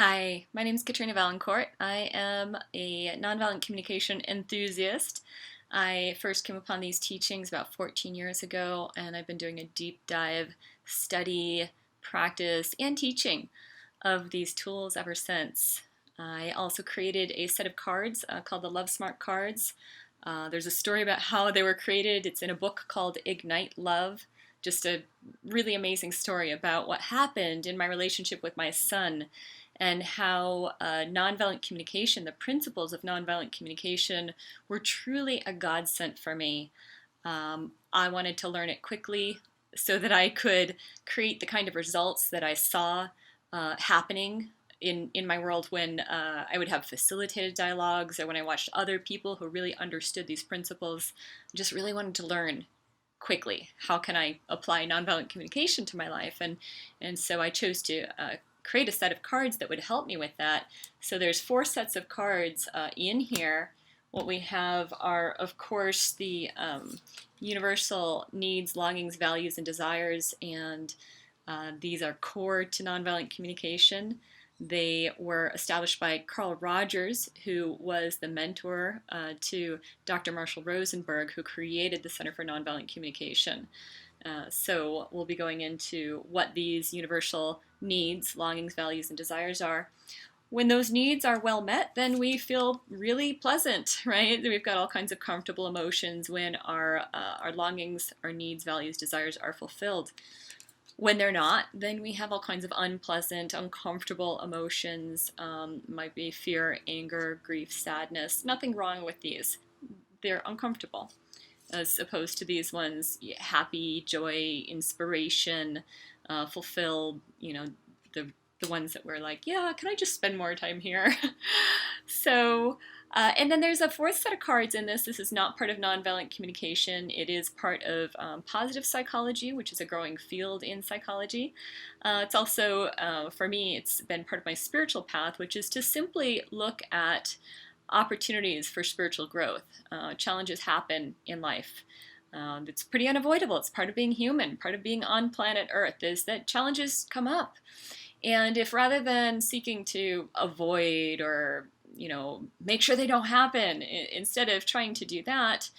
Hi, my name is Katrina Vaillancourt. I am a nonviolent communication enthusiast. I first came upon these teachings about 14 years ago, and I've been doing a deep dive study, practice, and teaching of these tools ever since. I also created a set of cards called the Love Smart cards. There's a story about how they were created. It's in a book called Ignite Love. Just a really amazing story about what happened in my relationship with my son and how nonviolent communication, the principles of nonviolent communication, were truly a godsend for me. I wanted to learn it quickly so that I could create the kind of results that I saw happening in my world when I would have facilitated dialogues or when I watched other people who really understood these principles. I just really wanted to learn quickly how can I apply nonviolent communication to my life, and so I chose to create a set of cards that would help me with that. So there's 4 sets of cards in here. What we have are, of course, the universal needs, longings, values, and desires, and these are core to nonviolent communication. They were established by Carl Rogers, who was the mentor to Dr. Marshall Rosenberg, who created the Center for Nonviolent Communication. So we'll be going into what these universal needs, longings, values, and desires are. When those needs are well met, then we feel really pleasant, right? We've got all kinds of comfortable emotions when our longings, our needs, values, desires are fulfilled. When they're not, then we have all kinds of unpleasant, uncomfortable emotions. Might be fear, anger, grief, sadness. Nothing wrong with these. They're uncomfortable, as opposed to these ones, happy, joy, inspiration, fulfilled, the ones that were like, yeah, can I just spend more time here? So, and then there's a 4th set of cards in this. This is not part of nonviolent communication. It is part of positive psychology, which is a growing field in psychology. It's also, for me, it's been part of my spiritual path, which is to simply look at opportunities for spiritual growth. Challenges happen in life. It's pretty unavoidable. It's part of being human, part of being on planet Earth, is that challenges come up. And if rather than seeking to avoid or make sure they don't happen, instead of trying to do that,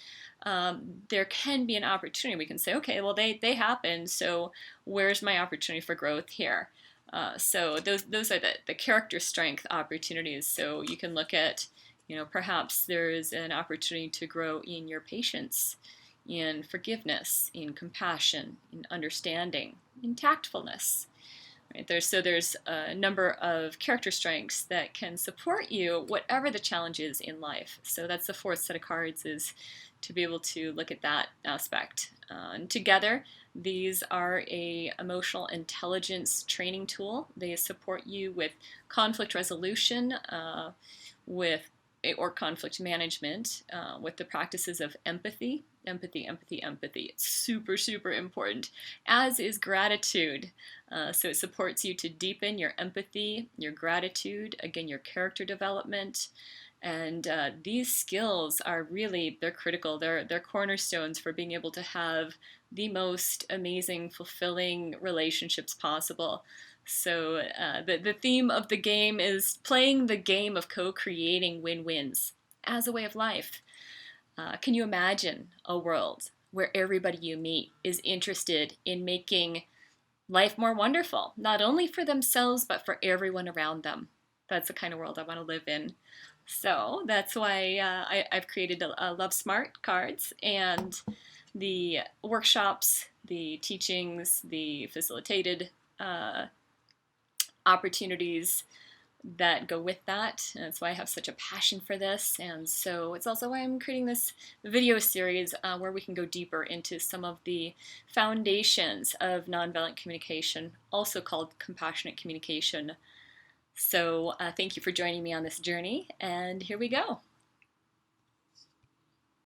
there can be an opportunity. We can say, okay, well, they happen, so where's my opportunity for growth here? So those are the character strength opportunities. So you can look at, perhaps there's an opportunity to grow in your patience, in forgiveness, in compassion, in understanding, in tactfulness. Right? There's a number of character strengths that can support you whatever the challenge is in life. So that's the 4th set of cards, is to be able to look at that aspect. And together, these are a emotional intelligence training tool. They support you with conflict resolution, or conflict management, with the practices of empathy. Empathy. It's super, super important, as is gratitude. So it supports you to deepen your empathy, your gratitude, again, your character development. And these skills are really, they're critical. They're cornerstones for being able to have the most amazing, fulfilling relationships possible. So the theme of the game is playing the game of co-creating win-wins as a way of life. Can you imagine a world where everybody you meet is interested in making life more wonderful, not only for themselves, but for everyone around them? That's the kind of world I want to live in. So that's why I've created a Love Smart cards, and the workshops, the teachings, the facilitated opportunities that go with that. And that's why I have such a passion for this. And so it's also why I'm creating this video series where we can go deeper into some of the foundations of nonviolent communication, also called compassionate communication. So thank you for joining me on this journey, and here we go.